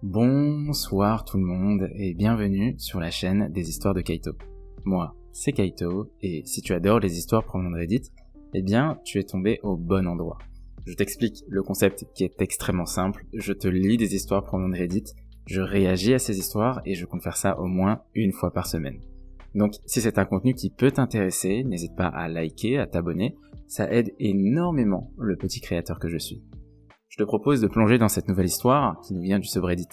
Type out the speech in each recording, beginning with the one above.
Bonsoir tout le monde et bienvenue sur la chaîne des histoires de Kaito. Moi, c'est Kaito et si tu adores les histoires provenant de Reddit, eh bien tu es tombé au bon endroit. Je t'explique le concept qui est extrêmement simple, je te lis des histoires provenant de Reddit, je réagis à ces histoires et je compte faire ça au moins une fois par semaine. Donc si c'est un contenu qui peut t'intéresser, n'hésite pas à liker, à t'abonner, ça aide énormément le petit créateur que je suis. Je te propose de plonger dans cette nouvelle histoire qui nous vient du subreddit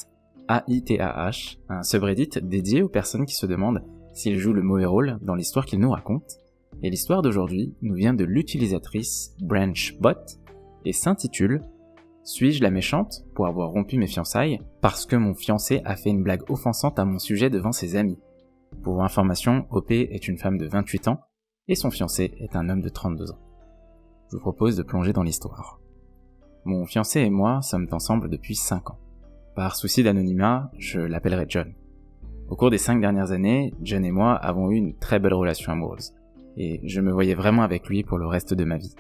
AITAH, un subreddit dédié aux personnes qui se demandent s'ils jouent le mauvais rôle dans l'histoire qu'ils nous racontent. Et l'histoire d'aujourd'hui nous vient de l'utilisatrice BranchBot et s'intitule « Suis-je la méchante pour avoir rompu mes fiançailles parce que mon fiancé a fait une blague offensante à mon sujet devant ses amis ?» Pour information, OP est une femme de 28 ans et son fiancé est un homme de 32 ans. Je vous propose de plonger dans l'histoire. Mon fiancé et moi sommes ensemble depuis 5 ans. Par souci d'anonymat, je l'appellerai John. Au cours des 5 dernières années, John et moi avons eu une très belle relation amoureuse, et je me voyais vraiment avec lui pour le reste de ma vie.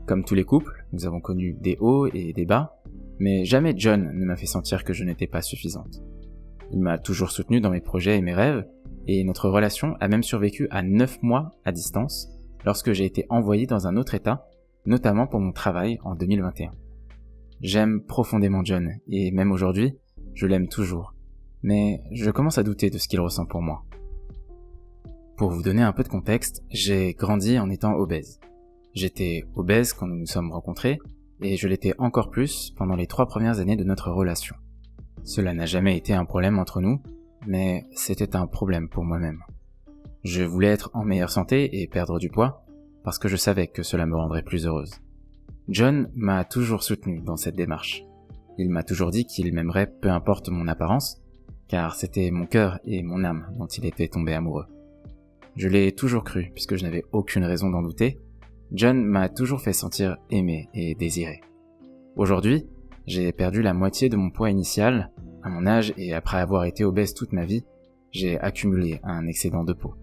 Comme tous les couples, nous avons connu des hauts et des bas, mais jamais John ne m'a fait sentir que je n'étais pas suffisante. Il m'a toujours soutenu dans mes projets et mes rêves, et notre relation a même survécu à 9 mois à distance, lorsque j'ai été envoyé dans un autre état, notamment pour mon travail en 2021. J'aime profondément John, et même aujourd'hui, je l'aime toujours, mais je commence à douter de ce qu'il ressent pour moi. Pour vous donner un peu de contexte, j'ai grandi en étant obèse. J'étais obèse quand nous nous sommes rencontrés, et je l'étais encore plus pendant les 3 premières années de notre relation. Cela n'a jamais été un problème entre nous, mais c'était un problème pour moi-même. Je voulais être en meilleure santé et perdre du poids, parce que je savais que cela me rendrait plus heureuse. John m'a toujours soutenu dans cette démarche. Il m'a toujours dit qu'il m'aimerait peu importe mon apparence, car c'était mon cœur et mon âme dont il était tombé amoureux. Je l'ai toujours cru, puisque je n'avais aucune raison d'en douter. John m'a toujours fait sentir aimé et désiré. Aujourd'hui, j'ai perdu la moitié de mon poids initial. À mon âge et après avoir été obèse toute ma vie, j'ai accumulé un excédent de peau.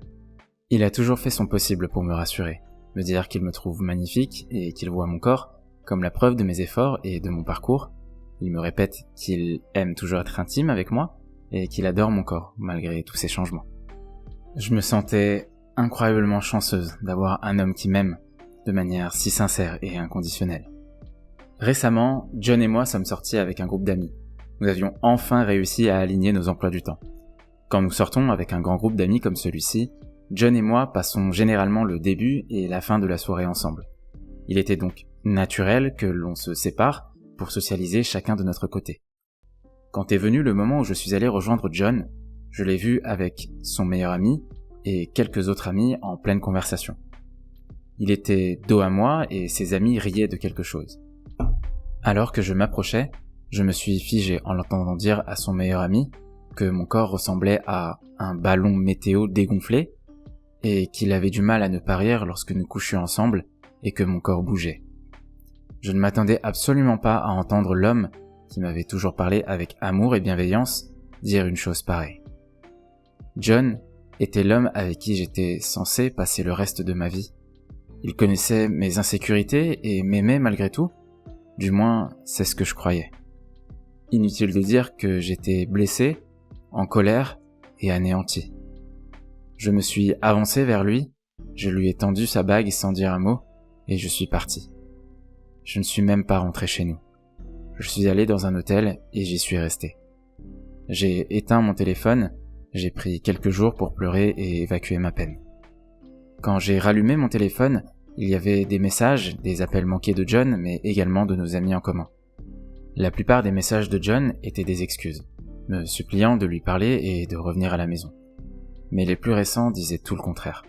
Il a toujours fait son possible pour me rassurer, me dire qu'il me trouve magnifique et qu'il voit mon corps comme la preuve de mes efforts et de mon parcours. Il me répète qu'il aime toujours être intime avec moi et qu'il adore mon corps malgré tous ces changements. Je me sentais incroyablement chanceuse d'avoir un homme qui m'aime de manière si sincère et inconditionnelle. Récemment, John et moi sommes sortis avec un groupe d'amis. Nous avions enfin réussi à aligner nos emplois du temps. Quand nous sortons avec un grand groupe d'amis comme celui-ci, John et moi passons généralement le début et la fin de la soirée ensemble. Il était donc naturel que l'on se sépare pour socialiser chacun de notre côté. Quand est venu le moment où je suis allé rejoindre John, je l'ai vu avec son meilleur ami et quelques autres amis en pleine conversation. Il était dos à moi et ses amis riaient de quelque chose. Alors que je m'approchais, je me suis figé en l'entendant dire à son meilleur ami que mon corps ressemblait à un ballon météo dégonflé et qu'il avait du mal à ne pas rire lorsque nous couchions ensemble et que mon corps bougeait. Je ne m'attendais absolument pas à entendre l'homme, qui m'avait toujours parlé avec amour et bienveillance, dire une chose pareille. John était l'homme avec qui j'étais censé passer le reste de ma vie. Il connaissait mes insécurités et m'aimait malgré tout, du moins c'est ce que je croyais. Inutile de dire que j'étais blessé, en colère et anéanti. Je me suis avancé vers lui, je lui ai tendu sa bague sans dire un mot, et je suis parti. Je ne suis même pas rentré chez nous. Je suis allé dans un hôtel et j'y suis resté. J'ai éteint mon téléphone, j'ai pris quelques jours pour pleurer et évacuer ma peine. Quand j'ai rallumé mon téléphone, il y avait des messages, des appels manqués de John, mais également de nos amis en commun. La plupart des messages de John étaient des excuses, me suppliant de lui parler et de revenir à la maison. Mais les plus récents disaient tout le contraire.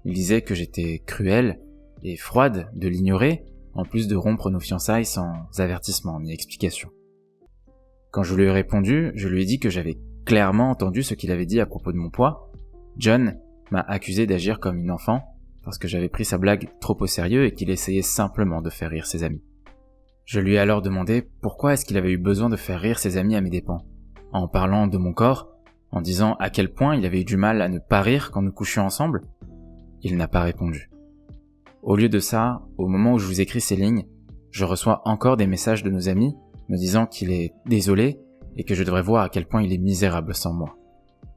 Ils disaient que j'étais cruelle et froide de l'ignorer, en plus de rompre nos fiançailles sans avertissement ni explication. Quand je lui ai répondu, je lui ai dit que j'avais clairement entendu ce qu'il avait dit à propos de mon poids. John m'a accusé d'agir comme une enfant parce que j'avais pris sa blague trop au sérieux et qu'il essayait simplement de faire rire ses amis. Je lui ai alors demandé pourquoi est-ce qu'il avait eu besoin de faire rire ses amis à mes dépens, en parlant de mon corps, en disant à quel point il avait eu du mal à ne pas rire quand nous couchions ensemble. Il n'a pas répondu. Au lieu de ça, au moment où je vous écris ces lignes, je reçois encore des messages de nos amis me disant qu'il est désolé et que je devrais voir à quel point il est misérable sans moi.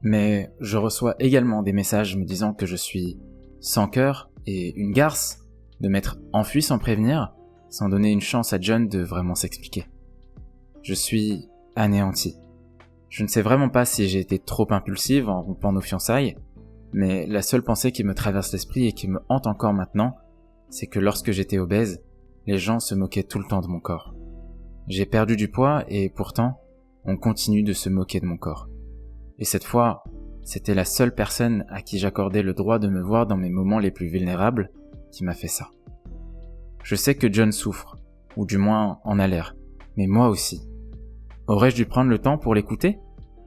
Mais je reçois également des messages me disant que je suis sans cœur et une garce, de m'être enfui sans prévenir, sans donner une chance à John de vraiment s'expliquer. Je suis anéanti. Je ne sais vraiment pas si j'ai été trop impulsive en rompant nos fiançailles, mais la seule pensée qui me traverse l'esprit et qui me hante encore maintenant, c'est que lorsque j'étais obèse, les gens se moquaient tout le temps de mon corps. J'ai perdu du poids et pourtant, on continue de se moquer de mon corps. Et cette fois, c'était la seule personne à qui j'accordais le droit de me voir dans mes moments les plus vulnérables qui m'a fait ça. Je sais que John souffre, ou du moins en a l'air, mais moi aussi. Aurais-je dû prendre le temps pour l'écouter ?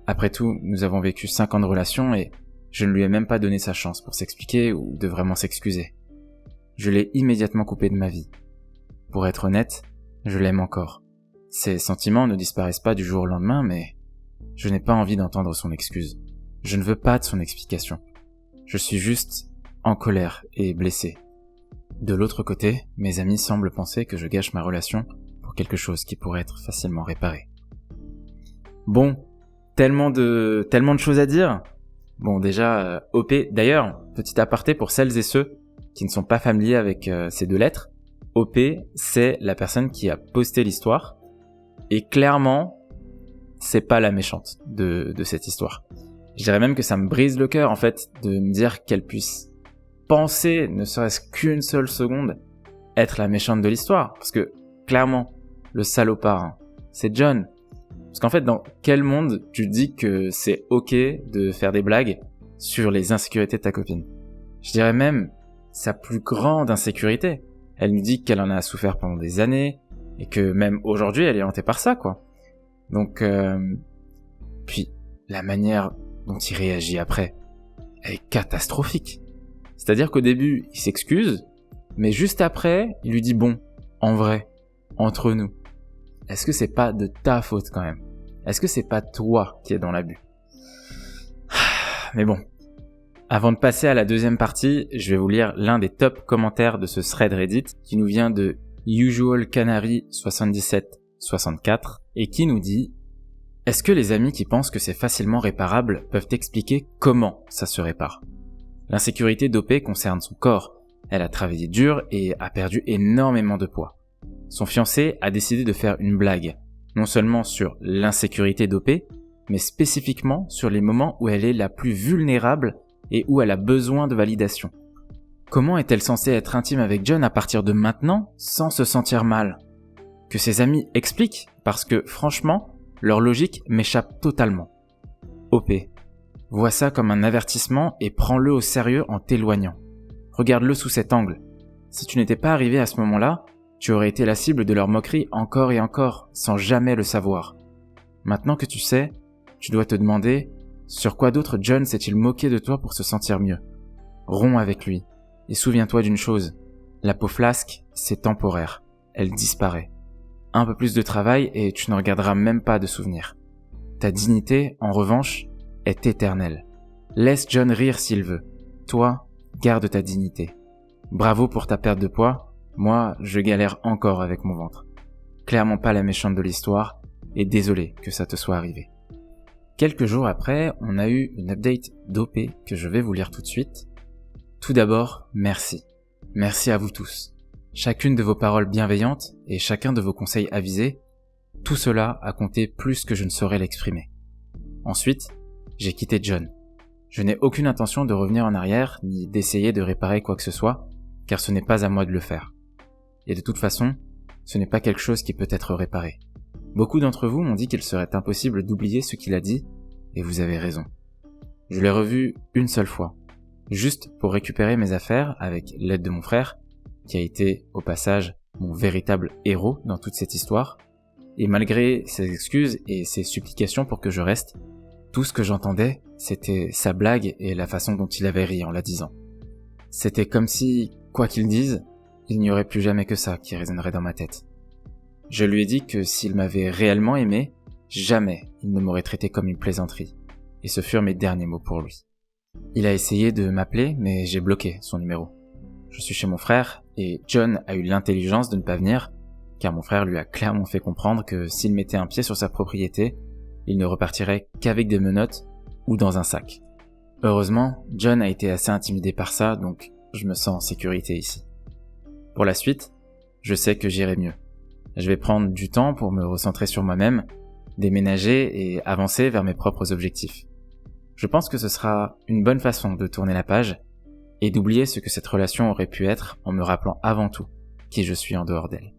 Après tout, nous avons vécu 5 ans de relation et je ne lui ai même pas donné sa chance pour s'expliquer ou de vraiment s'excuser. Je l'ai immédiatement coupé de ma vie. Pour être honnête, je l'aime encore. Ses sentiments ne disparaissent pas du jour au lendemain, mais je n'ai pas envie d'entendre son excuse. Je ne veux pas de son explication. Je suis juste en colère et blessé. De l'autre côté, mes amis semblent penser que je gâche ma relation pour quelque chose qui pourrait être facilement réparé. Bon, tellement de choses à dire. Bon, déjà, OP, d'ailleurs, petit aparté pour celles et ceux qui ne sont pas familiers avec ces 2 lettres, OP, c'est la personne qui a posté l'histoire, et clairement, c'est pas la méchante de cette histoire. Je dirais même que ça me brise le cœur, en fait, de me dire qu'elle puisse penser, ne serait-ce qu'une seule seconde, être la méchante de l'histoire. Parce que, clairement, le salopard, c'est John. Parce qu'en fait, dans quel monde tu dis que c'est ok de faire des blagues sur les insécurités de ta copine ? Je dirais même sa plus grande insécurité. Elle nous dit qu'elle en a souffert pendant des années, et que même aujourd'hui, elle est hantée par ça, quoi. Donc, puis, la manière dont il réagit après, elle est catastrophique. C'est-à-dire qu'au début, il s'excuse, mais juste après, il lui dit « Bon, en vrai, entre nous, est-ce que c'est pas de ta faute quand même ? Est-ce que c'est pas toi qui es dans l'abus ?» Mais bon, avant de passer à la deuxième partie, je vais vous lire l'un des top commentaires de ce thread Reddit qui nous vient de usualcanary7764 et qui nous dit « Est-ce que les amis qui pensent que c'est facilement réparable peuvent expliquer comment ça se répare ? L'insécurité d'OP concerne son corps. Elle a travaillé dur et a perdu énormément de poids. Son fiancé a décidé de faire une blague, non seulement sur l'insécurité d'OP, mais spécifiquement sur les moments où elle est la plus vulnérable et où elle a besoin de validation. Comment est-elle censée être intime avec John à partir de maintenant sans se sentir mal ? Que ses amis expliquent, parce que franchement, leur logique m'échappe totalement. OP, vois ça comme un avertissement et prends-le au sérieux en t'éloignant. Regarde-le sous cet angle. Si tu n'étais pas arrivé à ce moment-là, tu aurais été la cible de leur moquerie encore et encore, sans jamais le savoir. Maintenant que tu sais, tu dois te demander sur quoi d'autre John s'est-il moqué de toi pour se sentir mieux. Romps avec lui. Et souviens-toi d'une chose, la peau flasque, c'est temporaire. Elle disparaît. Un peu plus de travail et tu ne regarderas même pas de souvenirs. Ta dignité, en revanche, est éternelle. Laisse John rire s'il veut. Toi, garde ta dignité. Bravo pour ta perte de poids. Moi, je galère encore avec mon ventre. Clairement pas la méchante de l'histoire, et désolé que ça te soit arrivé. Quelques jours après, on a eu une update d'OP que je vais vous lire tout de suite. Tout d'abord, merci. Merci à vous tous. Chacune de vos paroles bienveillantes et chacun de vos conseils avisés, tout cela a compté plus que je ne saurais l'exprimer. Ensuite, j'ai quitté John. Je n'ai aucune intention de revenir en arrière ni d'essayer de réparer quoi que ce soit, car ce n'est pas à moi de le faire. Et de toute façon, ce n'est pas quelque chose qui peut être réparé. Beaucoup d'entre vous m'ont dit qu'il serait impossible d'oublier ce qu'il a dit, et vous avez raison. Je l'ai revu une seule fois, juste pour récupérer mes affaires avec l'aide de mon frère, qui a été, au passage, mon véritable héros dans toute cette histoire, et malgré ses excuses et ses supplications pour que je reste, tout ce que j'entendais, c'était sa blague et la façon dont il avait ri en la disant. C'était comme si, quoi qu'il dise, il n'y aurait plus jamais que ça qui résonnerait dans ma tête. Je lui ai dit que s'il m'avait réellement aimé, jamais il ne m'aurait traité comme une plaisanterie, et ce furent mes derniers mots pour lui. Il a essayé de m'appeler, mais j'ai bloqué son numéro. Je suis chez mon frère, et John a eu l'intelligence de ne pas venir, car mon frère lui a clairement fait comprendre que s'il mettait un pied sur sa propriété, il ne repartirait qu'avec des menottes ou dans un sac. Heureusement, John a été assez intimidé par ça, donc je me sens en sécurité ici. Pour la suite, je sais que j'irai mieux. Je vais prendre du temps pour me recentrer sur moi-même, déménager et avancer vers mes propres objectifs. Je pense que ce sera une bonne façon de tourner la page et d'oublier ce que cette relation aurait pu être en me rappelant avant tout qui je suis en dehors d'elle.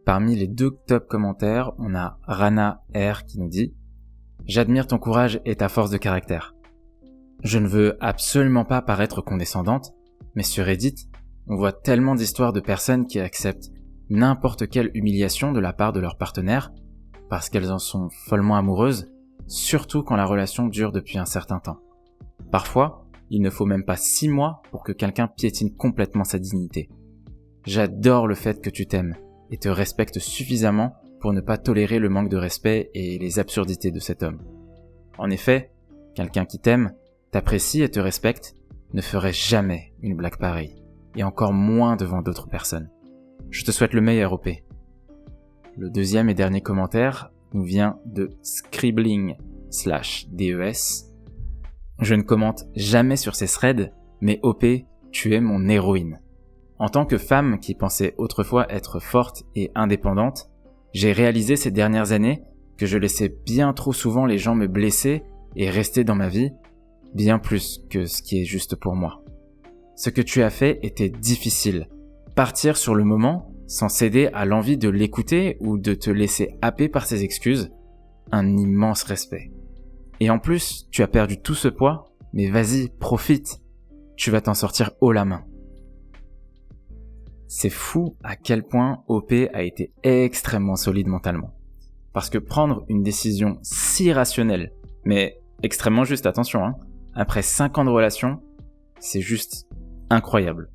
Parmi les 2 top commentaires, on a Rana R qui nous dit « J'admire ton courage et ta force de caractère. Je ne veux absolument pas paraître condescendante, mais sur Reddit, on voit tellement d'histoires de personnes qui acceptent n'importe quelle humiliation de la part de leur partenaire parce qu'elles en sont follement amoureuses, surtout quand la relation dure depuis un certain temps. Parfois, il ne faut même pas 6 mois pour que quelqu'un piétine complètement sa dignité. J'adore le fait que tu t'aimes et te respectes suffisamment pour ne pas tolérer le manque de respect et les absurdités de cet homme. En effet, quelqu'un qui t'aime, t'apprécie et te respecte ne ferait jamais une blague pareille, et encore moins devant d'autres personnes. Je te souhaite le meilleur, OP. Le 2e et dernier commentaire nous vient de Scribbling/DES. Je ne commente jamais sur ces threads, mais OP, tu es mon héroïne. En tant que femme qui pensait autrefois être forte et indépendante, j'ai réalisé ces dernières années que je laissais bien trop souvent les gens me blesser et rester dans ma vie, bien plus que ce qui est juste pour moi. Ce que tu as fait était difficile. Partir sur le moment, sans céder à l'envie de l'écouter ou de te laisser happer par ses excuses, un immense respect. Et en plus, tu as perdu tout ce poids, mais vas-y, profite. Tu vas t'en sortir haut la main. C'est fou à quel point OP a été extrêmement solide mentalement. Parce que prendre une décision si rationnelle, mais extrêmement juste, attention, après 5 ans de relation, c'est juste incroyable.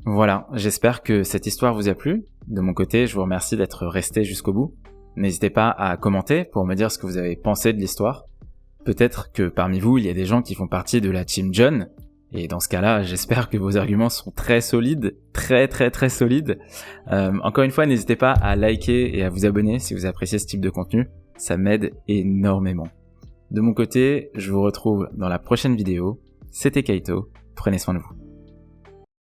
Voilà, j'espère que cette histoire vous a plu. De mon côté, je vous remercie d'être resté jusqu'au bout. N'hésitez pas à commenter pour me dire ce que vous avez pensé de l'histoire. Peut-être que parmi vous, il y a des gens qui font partie de la team John. Et dans ce cas-là, j'espère que vos arguments sont très solides, très solides. Encore une fois, n'hésitez pas à liker et à vous abonner si vous appréciez ce type de contenu. Ça m'aide énormément. De mon côté, je vous retrouve dans la prochaine vidéo. C'était Kaito. Prenez soin de vous.